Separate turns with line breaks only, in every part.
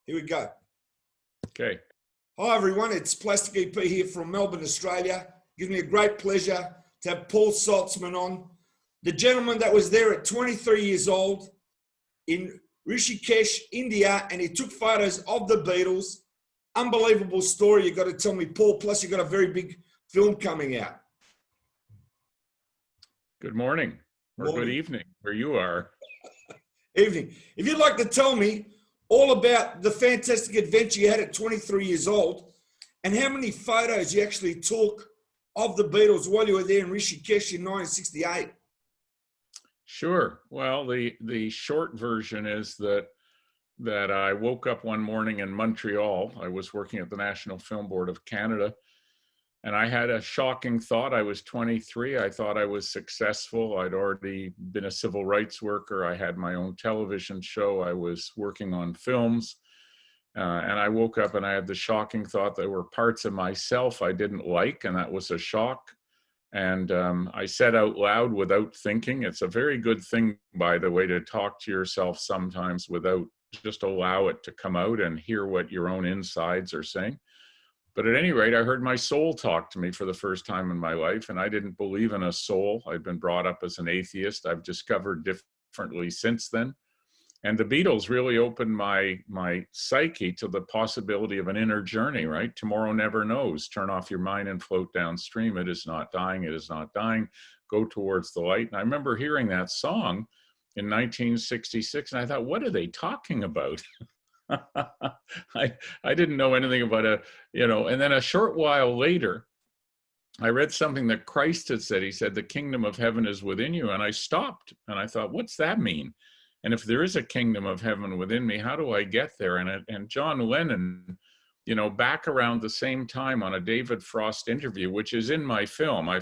Here we go.
Okay.
Hi, everyone. It's Plastic EP here from Melbourne, Australia. Gives me a great pleasure to have Paul Saltzman on. The gentleman that was there at 23 years old in Rishikesh, India, and he took photos of the Beatles. Unbelievable story. You got to tell me, Paul. Plus, you got a very big film coming out.
Good morning or good evening where you are.
Evening. If you'd like to tell me all about the fantastic adventure you had at 23 years old and how many photos you actually took of the Beatles while you were there in Rishikesh in 1968.
Sure. Well, the short version is that I woke up one morning in Montreal. I was working at the National Film Board of Canada, and I had a shocking thought. I was 23. I thought I was successful. I'd already been a civil rights worker. I had my own television show. I was working on films. And I woke up and I had the shocking thought there were parts of myself I didn't like, and that was a shock. And I said out loud without thinking. It's a very good thing, by the way, to talk to yourself sometimes without, just allow it to come out and hear what your own insides are saying. But at any rate, I heard my soul talk to me for the first time in my life, and I didn't believe in a soul. I'd been brought up as an atheist. I've discovered differently since then. And the Beatles really opened my psyche to the possibility of an inner journey, right? Tomorrow never knows. Turn off your mind and float downstream. It is not dying. It is not dying. Go towards the light. And I remember hearing that song in 1966, and I thought, what are they talking about? I didn't know anything about and then a short while later, I read something that Christ had said. He said, the kingdom of heaven is within you. And I stopped and I thought, what's that mean? And if there is a kingdom of heaven within me, how do I get there? And John Lennon, back around the same time on a David Frost interview, which is in my film, I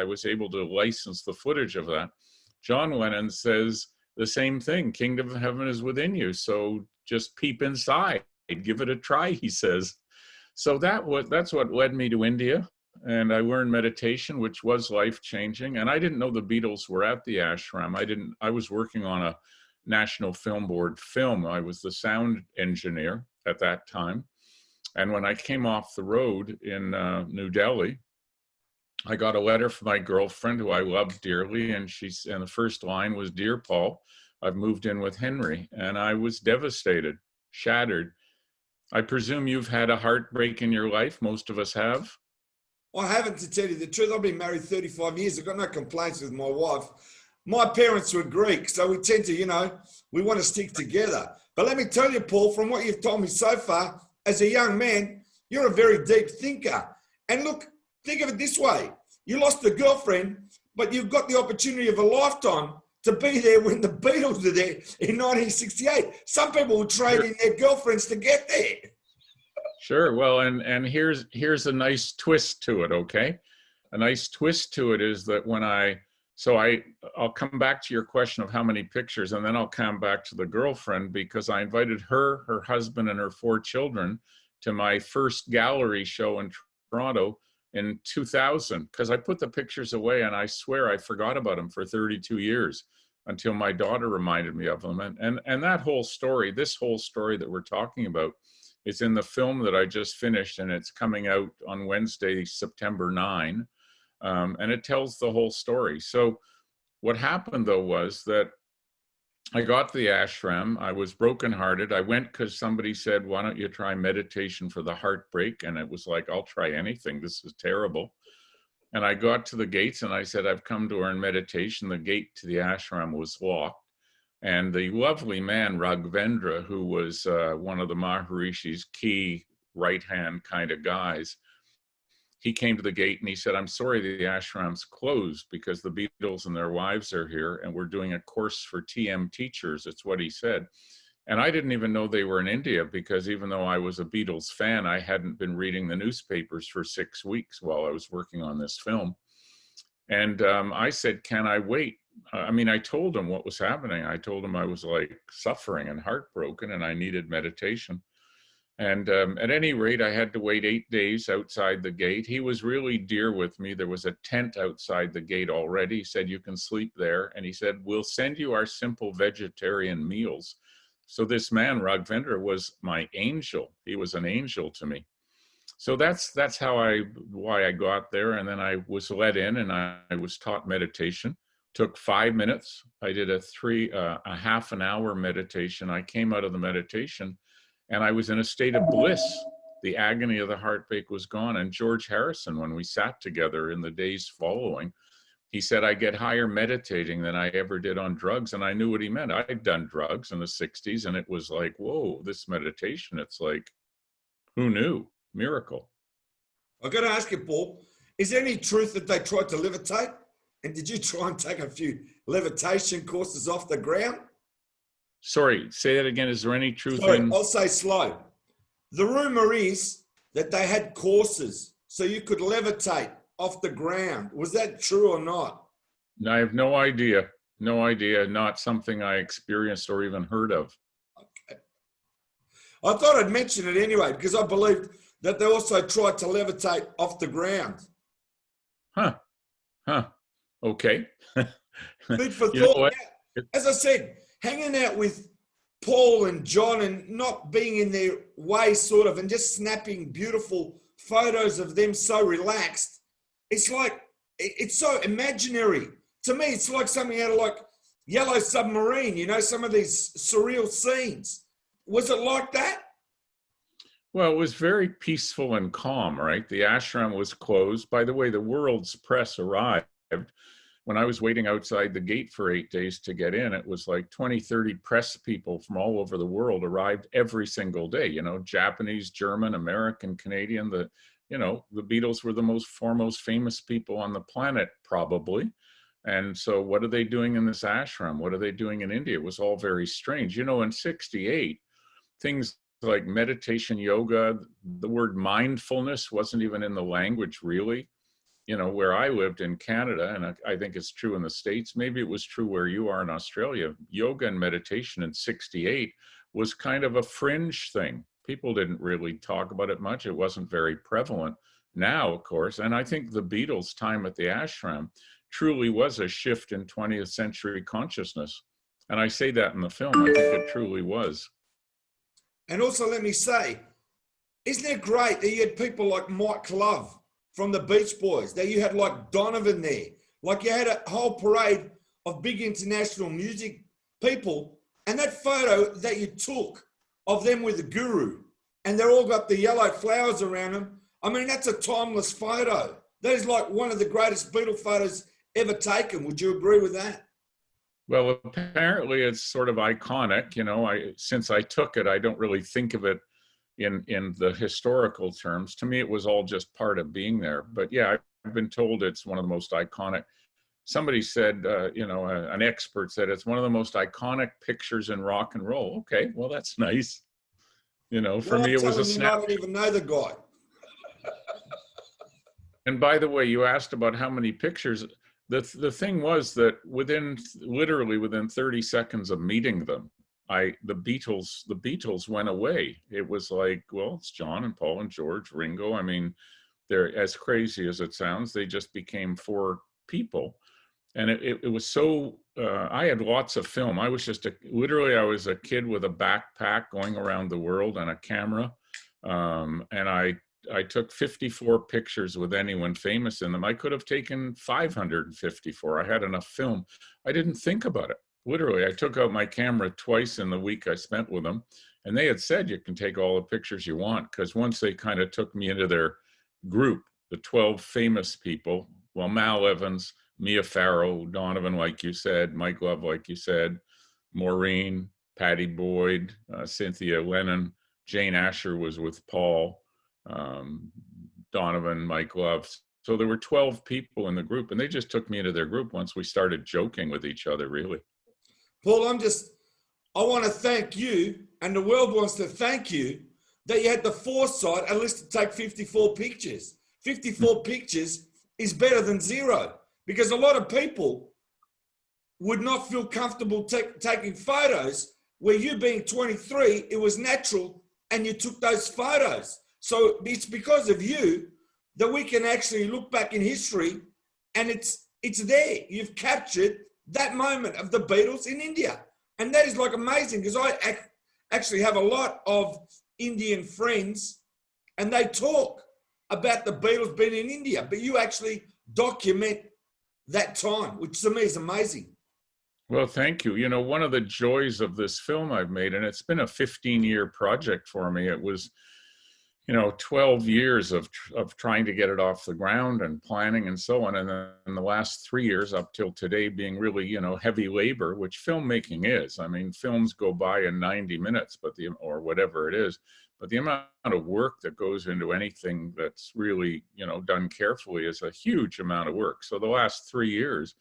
was able to license the footage of that. John Lennon says the same thing, kingdom of heaven is within you. So just peep inside, give it a try, he says. So that's what led me to India. And I learned meditation, which was life-changing. And I didn't know the Beatles were at the ashram. I was working on a National Film Board film. I was the sound engineer at that time. And when I came off the road in New Delhi, I got a letter from my girlfriend, who I loved dearly, and the first line was, "Dear Paul, I've moved in with Henry." And I was devastated, shattered. I presume you've had a heartbreak in your life. Most of us have.
I haven't, to tell you the truth. I've been married 35 years. I've got no complaints with my wife. My parents were Greek, so we tend to, we want to stick together. But let me tell you, Paul, from what you've told me so far, as a young man, you're a very deep thinker. And look, think of it this way. You lost a girlfriend, but you've got the opportunity of a lifetime to be there when the Beatles were there in 1968. Some people will trade in their girlfriends to get there.
Sure. Well, and here's a nice twist to it, okay? A nice twist to it is that I'll come back to your question of how many pictures, and then I'll come back to the girlfriend, because I invited her husband, and her 4 children to my first gallery show in Toronto in 2000, because I put the pictures away, and I swear I forgot about them for 32 years until my daughter reminded me of them. And that whole story, this whole story that we're talking about, is in the film that I just finished, and it's coming out on Wednesday, September 9. And it tells the whole story. So what happened, though, was that I got to the ashram. I was brokenhearted. I went because somebody said, why don't you try meditation for the heartbreak? And it was like, I'll try anything. This is terrible. And I got to the gates and I said, I've come to learn meditation. The gate to the ashram was locked. And the lovely man, Raghvendra, who was one of the Maharishi's key right-hand kind of guys, he came to the gate and he said, I'm sorry, the ashram's closed because the Beatles and their wives are here and we're doing a course for TM teachers. It's what he said. And I didn't even know they were in India, because even though I was a Beatles fan, I hadn't been reading the newspapers for 6 weeks while I was working on this film. And I said, can I wait? I told him what was happening. I told him I was like suffering and heartbroken and I needed meditation. And at any rate, I had to wait 8 days outside the gate. He was really dear with me. There was a tent outside the gate already. He said, you can sleep there. And he said, we'll send you our simple vegetarian meals So this man, Raghvendra, was my angel. He was an angel to me. So that's why I got there. And then I was let in and I was taught meditation. Took 5 minutes. I did a half an hour meditation. I came out of the meditation and I was in a state of bliss. The agony of the heartbreak was gone. And George Harrison, when we sat together in the days following, he said, I get higher meditating than I ever did on drugs. And I knew what he meant. I'd done drugs in the 60s and it was like, whoa, this meditation, it's like, who knew? Miracle.
I've got to ask you, Paul, is there any truth that they tried to levitate? And did you try and take a few levitation courses off the ground?
Sorry, say that again. Is there any truth
Sorry,
in...
I'll say slow. The rumor is that they had courses so you could levitate off the ground. Was that true or not?
I have no idea. No idea. Not something I experienced or even heard of.
Okay. I thought I'd mention it anyway because I believed that they also tried to levitate off the ground.
Huh. Okay.
Food for
You know
thought.
what?
Yeah. As I said, hanging out with Paul and John and not being in their way sort of and just snapping beautiful photos of them so relaxed. It's like, it's so imaginary. To me, it's like something out of like Yellow Submarine, you know, some of these surreal scenes. Was it like that?
Well, it was very peaceful and calm, right? The ashram was closed. By the way, the world's press arrived. When I was waiting outside the gate for 8 days to get in, it was like 20, 30 press people from all over the world arrived every single day, you know, Japanese, German, American, Canadian. The Beatles were the most foremost famous people on the planet, probably. And so what are they doing in this ashram? What are they doing in India? It was all very strange. You know, in 68, things like meditation, yoga, the word mindfulness wasn't even in the language, really. You know, where I lived in Canada, and I think it's true in the States, maybe it was true where you are in Australia, yoga and meditation in 68 was kind of a fringe thing. People didn't really talk about it much. It wasn't very prevalent. Now, of course, and I think the Beatles' time at the ashram truly was a shift in 20th century consciousness. And I say that in the film, I think it truly was.
And also, let me say, isn't it great that you had people like Mike Love from the Beach Boys, that you had like Donovan there, like you had a whole parade of big international music people, and that photo that you took of them with the guru, and they're all got the yellow flowers around them. I mean, that's a timeless photo. That is like one of the greatest Beatle photos ever taken. Would you agree with that?
Well, apparently it's sort of iconic. You know, since I took it, I don't really think of it in the historical terms. To me, it was all just part of being there. But yeah, I've been told it's one of the most iconic. Somebody said, an expert said it's one of the most iconic pictures in rock and roll. Okay, well, that's nice. You know, for me, it was a snap.
I don't even know the guy.
And by the way, you asked about how many pictures. The thing was that literally within 30 seconds of meeting them, the Beatles went away. It was like, well, it's John and Paul and George, Ringo. I mean, they're as crazy as it sounds. They just became four people. And it was so, I had lots of film. I was I was a kid with a backpack going around the world and a camera. And I took 54 pictures with anyone famous in them. I could have taken 554. I had enough film. I didn't think about it. Literally, I took out my camera twice in the week I spent with them, and they had said you can take all the pictures you want, because once they kind of took me into their group, the 12 famous people, well, Mal Evans, Mia Farrow, Donovan, like you said, Mike Love, like you said, Maureen, Patty Boyd, Cynthia Lennon, Jane Asher was with Paul, Donovan, Mike Love. So there were 12 people in the group, and they just took me into their group once we started joking with each other, really.
Paul, I want to thank you, and the world wants to thank you, that you had the foresight at least to take 54 pictures. 54 pictures is better than zero, because a lot of people would not feel comfortable taking photos where you being 23, it was natural, and you took those photos. So it's because of you that we can actually look back in history, and it's there. You've captured that moment of the Beatles in India. And that is like amazing, because actually have a lot of Indian friends, and they talk about the Beatles being in India, but you actually document that time, which to me is amazing.
Well, thank you. You know, one of the joys of this film I've made, and it's been a 15-year project for me. It was, 12 years of trying to get it off the ground and planning and so on. And then in the last 3 years up till today being really, heavy labor, which filmmaking is. I mean, films go by in 90 minutes, or whatever it is, but the amount of work that goes into anything that's really, done carefully is a huge amount of work. So the last 3 years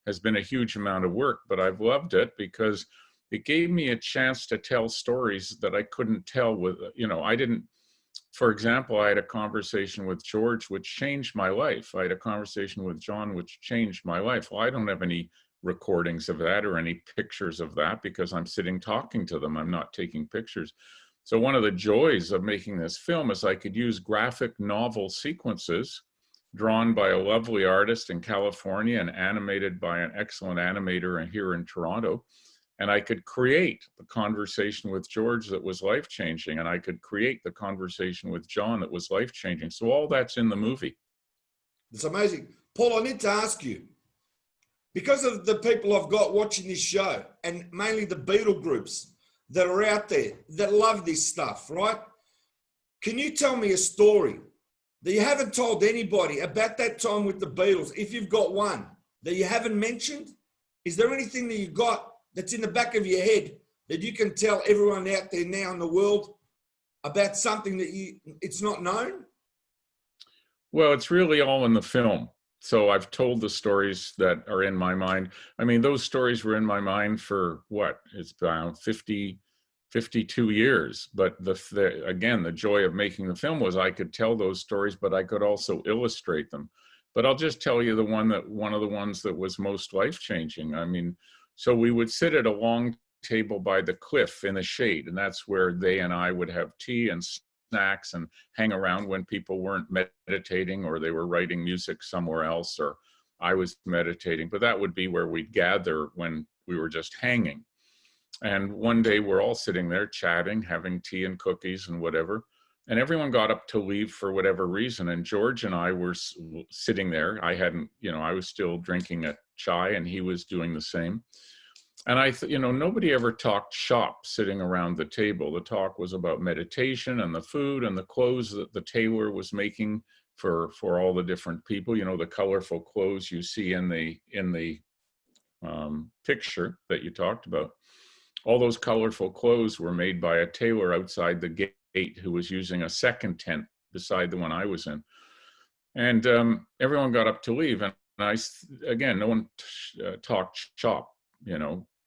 has been a huge amount of work, but I've loved it because it gave me a chance to tell stories that I couldn't tell with, I didn't. For example, I had a conversation with George, which changed my life. I had a conversation with John, which changed my life. Well, I don't have any recordings of that or any pictures of that because I'm sitting talking to them. I'm not taking pictures. So one of the joys of making this film is I could use graphic novel sequences drawn by a lovely artist in California and animated by an excellent animator here in Toronto. And I could create the conversation with George that was life-changing, and I could create the conversation with John that was life-changing. So all that's in the movie.
It's amazing. Paul, I need to ask you, because of the people I've got watching this show, and mainly the Beatle groups that are out there that love this stuff, right? Can you tell me a story that you haven't told anybody about that time with the Beatles, if you've got one that you haven't mentioned? Is there anything that you got that's in the back of your head that you can tell everyone out there now in the world about something that it's not known?
Well, it's really all in the film. So I've told the stories that are in my mind. I mean, those stories were in my mind for what? It's about 52 years. But again, the joy of making the film was I could tell those stories, but I could also illustrate them. But I'll just tell you one of the ones that was most life-changing. I mean, so we would sit at a long table by the cliff in the shade, and that's where they and I would have tea and snacks and hang around when people weren't meditating or they were writing music somewhere else or I was meditating. But that would be where we'd gather when we were just hanging. And one day we're all sitting there chatting, having tea and cookies and whatever. And everyone got up to leave for whatever reason. And George and I were sitting there. I hadn't, I was still drinking a chai and he was doing the same. And nobody ever talked shop sitting around the table. The talk was about meditation and the food and the clothes that the tailor was making for all the different people, the colorful clothes you see in the picture that you talked about. All those colorful clothes were made by a tailor outside the gate who was using a second tent beside the one I was in. And everyone got up to leave. And again, no one talked shop,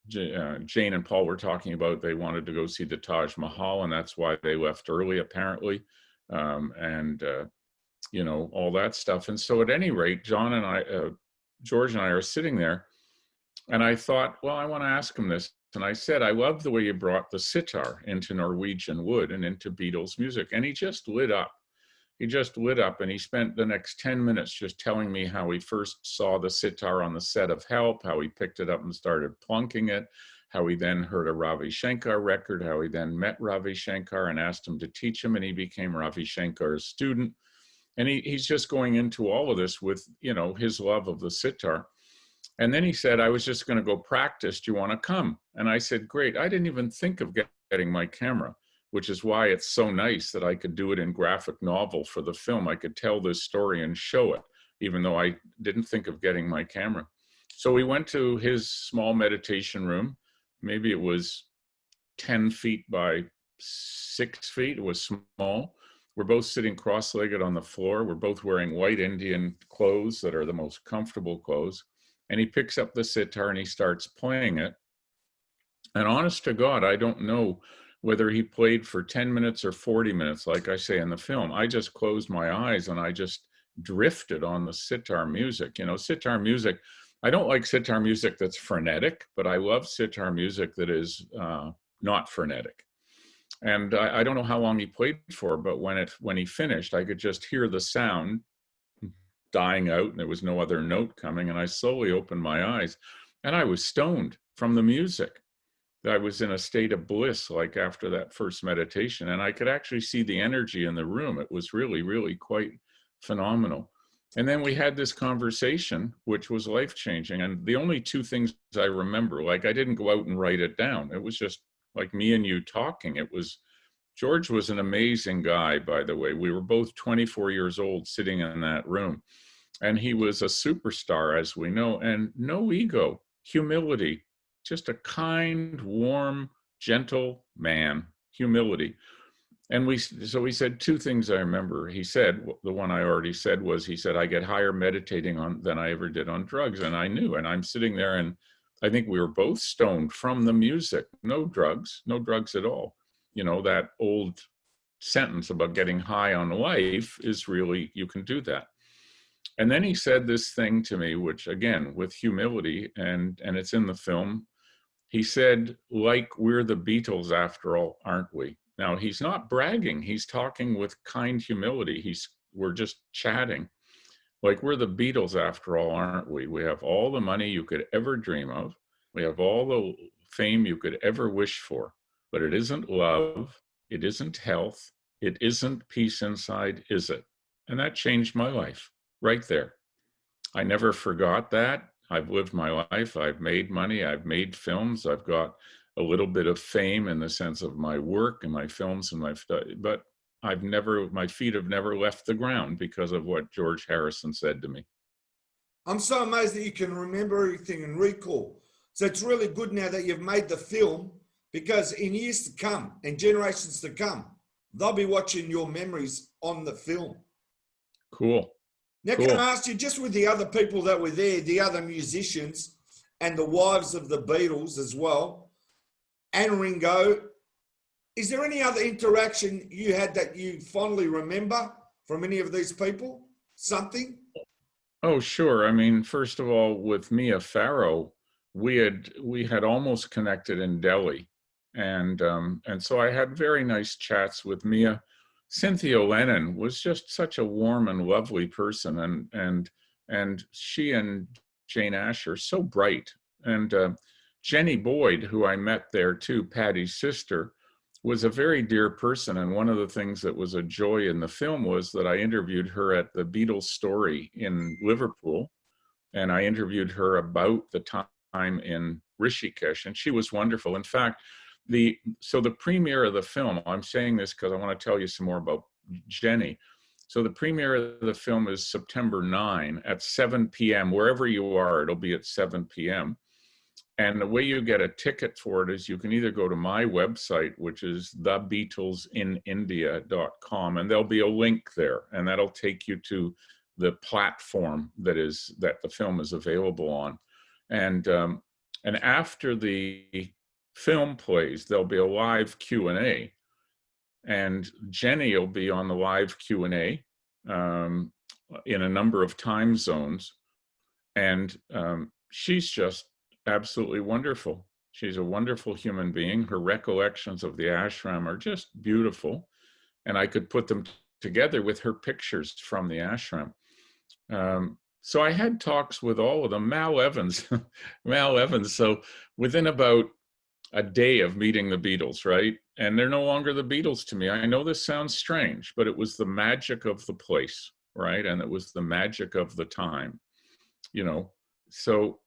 Jane and Paul were talking about they wanted to go see the Taj Mahal, and that's why they left early, apparently, all that stuff. And so at any rate, George and I are sitting there, and I thought, well, I want to ask him this. And I said, I love the way you brought the sitar into Norwegian wood and into Beatles music. And he just lit up. He just lit up, and he spent the next 10 minutes just telling me how he first saw the sitar on the set of Help, how he picked it up and started plunking it, how he then heard a Ravi Shankar record, how he then met Ravi Shankar and asked him to teach him, and he became Ravi Shankar's student. And he's just going into all of this with, his love of the sitar. And then he said, I was just going to go practice. Do you want to come? And I said, great. I didn't even think of getting my camera, which is why it's so nice that I could do it in graphic novel for the film. I could tell this story and show it, even though I didn't think of getting my camera. So we went to his small meditation room. Maybe it was 10 feet by 6 feet. It was small. We're both sitting cross-legged on the floor. We're both wearing white Indian clothes that are the most comfortable clothes. And he picks up the sitar and he starts playing it. And honest to God, I don't know whether he played for 10 minutes or 40 minutes, like I say in the film. I just closed my eyes and I just drifted on the sitar music. Sitar music, I don't like sitar music that's frenetic, but I love sitar music that is not frenetic. And I don't know how long he played for, but when he finished, I could just hear the sound dying out and there was no other note coming. And I slowly opened my eyes and I was stoned from the music. I was in a state of bliss, like after that first meditation, and I could actually see the energy in the room. It was really, really quite phenomenal. And then we had this conversation, which was life changing. And the only two things I remember, like I didn't go out and write it down. It was just like me and you talking. George was an amazing guy, by the way. We were both 24 years old sitting in that room. And he was a superstar, as we know, and no ego, humility, just a kind, warm, gentle man, humility. And so he said two things I remember. He said, the one I already said was, he said, I get higher meditating on than I ever did on drugs. And I knew, and I'm sitting there, and I think we were both stoned from the music. No drugs at all. You know, that old sentence about getting high on life is really, you can do that. And then he said this thing to me, which again, with humility, and it's in the film, he said, like, we're the Beatles after all, aren't we? Now, he's not bragging. He's talking with kind humility. We're just chatting. Like, we're the Beatles after all, aren't we? We have all the money you could ever dream of. We have all the fame you could ever wish for. But it isn't love. It isn't health. It isn't peace inside, is it? And that changed my life right there. I never forgot that. I've lived my life. I've made money. I've made films. I've got a little bit of fame in the sense of my work and my films and but my feet have never left the ground because of what George Harrison said to me.
I'm so amazed that you can remember everything and recall. So it's really good now that you've made the film, because in years to come and generations to come, they'll be watching your memories on the film.
Cool.
Now,
cool.
Can I ask you, just with the other people that were there, the other musicians and the wives of the Beatles as well, and Ringo, is there any other interaction you had that you fondly remember from any of these people? Something?
Oh, sure. I mean, first of all, with Mia Farrow, we had almost connected in Delhi, and so I had very nice chats with Mia. Cynthia Lennon was just such a warm and lovely person, and she and Jane Asher, so bright. And Jenny Boyd, who I met there too, Patty's sister, was a very dear person. And one of the things that was a joy in the film was that I interviewed her at the Beatles Story in Liverpool, and I interviewed her about the time in Rishikesh, and she was wonderful. In fact, so the premiere of the film, I'm saying this because I want to tell you some more about Jenny. So the premiere of the film is September 9 at 7 p.m. Wherever you are, it'll be at 7 p.m. And the way you get a ticket for it is you can either go to my website, which is thebeatlesinIndia.com, and there'll be a link there, and that'll take you to the platform that the film is available on. And after the film plays, there'll be a live Q&A, and Jenny will be on the live Q&A in a number of time zones, and she's just absolutely wonderful. She's a wonderful human being. Her recollections of the ashram are just beautiful, and I could put them together with her pictures from the ashram. So I had talks with all of them. Mal Evans. So within about a day of meeting the Beatles, right? And they're no longer the Beatles to me. I know this sounds strange, but it was the magic of the place, right? And it was the magic of the time, you know? So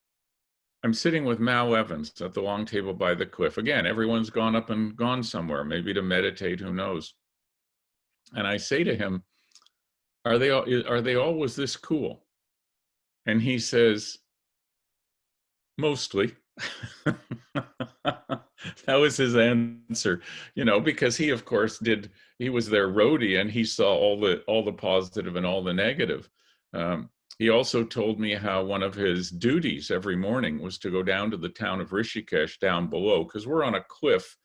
I'm sitting with Mal Evans at the long table by the cliff. Again, everyone's gone up and gone somewhere, maybe to meditate, who knows? And I say to him, are they always this cool? And he says, mostly. That was his answer, you know, because he, of course, he was their roadie, and he saw all the positive and all the negative. He also told me how one of his duties every morning was to go down to the town of Rishikesh down below, because we're on a cliff,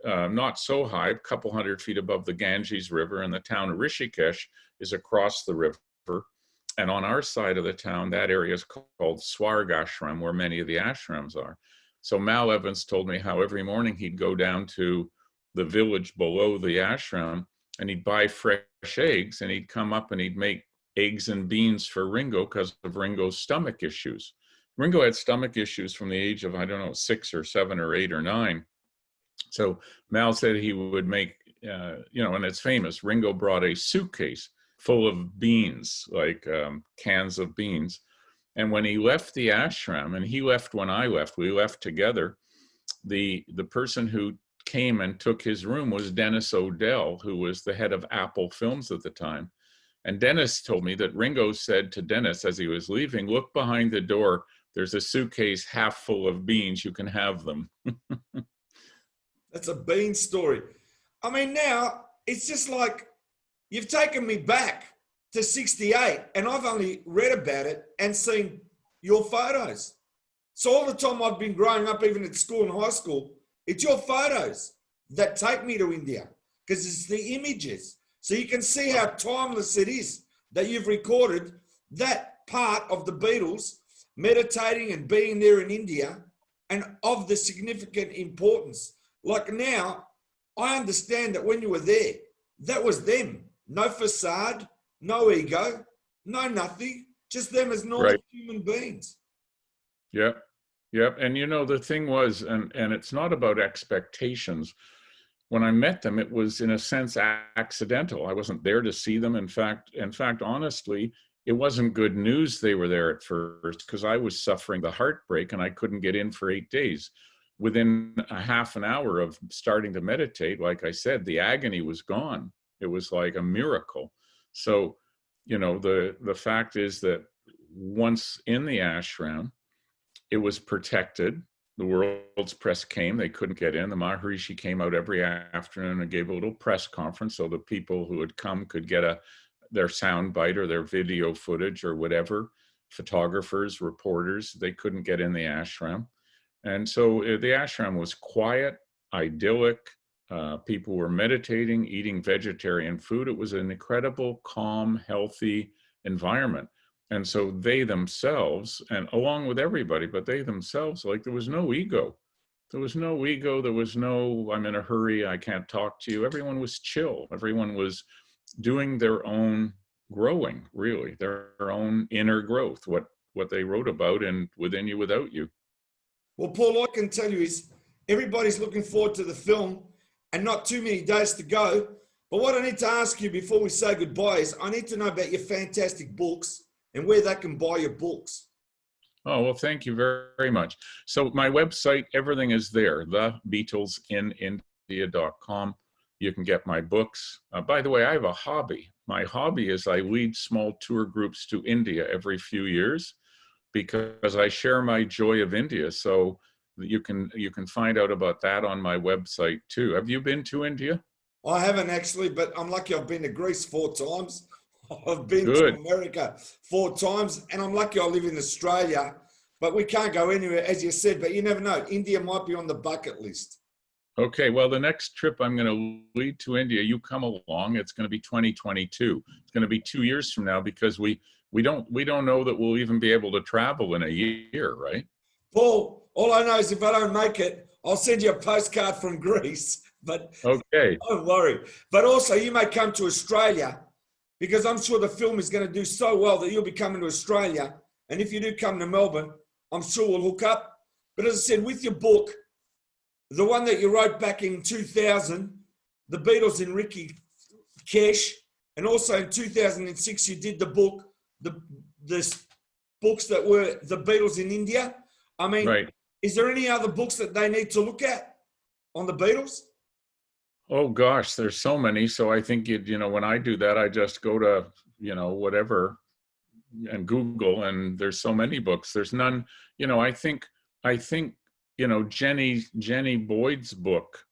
not so high, a couple hundred feet above the Ganges River, and the town of Rishikesh is across the river. And on our side of the town, that area is called Swarg Ashram, where many of the ashrams are. So Mal Evans told me how every morning he'd go down to the village below the ashram, and he'd buy fresh eggs, and he'd come up and he'd make eggs and beans for Ringo because of Ringo's stomach issues. Ringo had stomach issues from the age of, I don't know, 6 or 7 or 8 or 9. So Mal said he would make, and it's famous, Ringo brought a suitcase full of beans, like cans of beans. And when he left the ashram, and he left when I left, we left together, the person who came and took his room was Dennis O'Dell, who was the head of Apple Films at the time. And Dennis told me that Ringo said to Dennis as he was leaving, look behind the door, there's a suitcase half full of beans, you can have them.
That's a bean story. I mean, now it's just like you've taken me back to 68 and I've only read about it and seen your photos. So all the time I've been growing up, even at school and high school, it's your photos that take me to India because it's the images. So you can see how timeless it is that you've recorded that part of the Beatles meditating and being there in India and of the significant importance. Like now, I understand that when you were there, that was them. No facade, no ego, no nothing, just them as normal human beings.
Yep. Yep. And the thing was, and it's not about expectations. When I met them, it was in a sense accidental. I wasn't there to see them. In fact, honestly, it wasn't good news they were there at first because I was suffering the heartbreak and I couldn't get in for 8 days. Within a half an hour of starting to meditate, like I said, the agony was gone. It was like a miracle. So, the fact is that once in the ashram, it was protected. The world's press came, they couldn't get in. The Maharishi came out every afternoon and gave a little press conference so the people who had come could get their sound bite or their video footage or whatever. Photographers, reporters, they couldn't get in the ashram. And so the ashram was quiet, idyllic. People were meditating, eating vegetarian food. It was an incredible, calm, healthy environment. And so they themselves, and along with everybody, but they themselves, like there was no ego. There was no ego. There was no, I'm in a hurry, I can't talk to you. Everyone was chill. Everyone was doing their own growing, really, their own inner growth, what they wrote about in Within You, Without You.
Well, Paul, all I can tell you is everybody's looking forward to the film and not too many days to go. But what I need to ask you before we say goodbye is I need to know about your fantastic books and where they can buy your books.
Oh, well, thank you very, very much. So my website, everything is there, thebeatlesinIndia.com. You can get my books. By the way, I have a hobby. My hobby is I lead small tour groups to India every few years because I share my joy of India. So you can find out about that on my website too. Have you been to India?
I haven't actually, but I'm lucky I've been to Greece 4 times. I've been
Good.
to America 4 times, and I'm lucky I live in Australia, but we can't go anywhere, as you said, but you never know. India might be on the bucket list.
Okay, well, the next trip I'm going to lead to India, you come along, it's going to be 2022. It's going to be 2 years from now because we don't know that we'll even be able to travel in a year, right?
Paul, all I know is if I don't make it, I'll send you a postcard from Greece, but
okay,
don't worry. But also you may come to Australia because I'm sure the film is going to do so well that you'll be coming to Australia. And if you do come to Melbourne, I'm sure we'll hook up. But as I said, with your book, the one that you wrote back in 2000, The Beatles and Ricky Cash, and also in 2006, you did the book, the books that were The Beatles in India. I mean,
right.
Is there any other books that they need to look at on the Beatles?
Oh gosh, there's so many. So I think when I do that, I just go to whatever and Google, and there's so many books. There's none. I think Jenny Boyd's book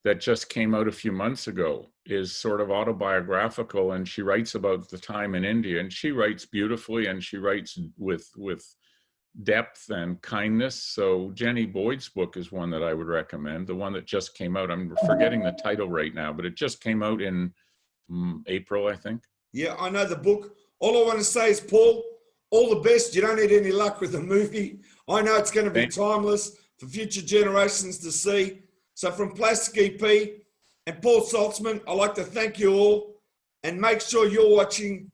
that just came out a few months ago is sort of autobiographical, and she writes about the time in India, and she writes beautifully, and she writes with depth and kindness. So Jenny Boyd's book is one that I would recommend. The one that just came out, I'm forgetting the title right now, but it just came out in April, I think.
Yeah, I know the book. All I want to say is, Paul, all the best. You don't need any luck with the movie. I know it's going to be timeless for future generations to see. So from Plastic EP and Paul Saltzman, I'd like to thank you all and make sure you're watching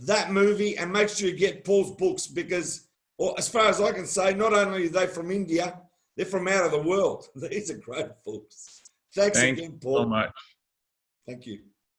that movie and make sure you get Paul's books because, well, as far as I can say, not only are they from India, they're from out of the world. These are great books. Thanks
Thank
again,
you so
Paul.
much.
Thank you.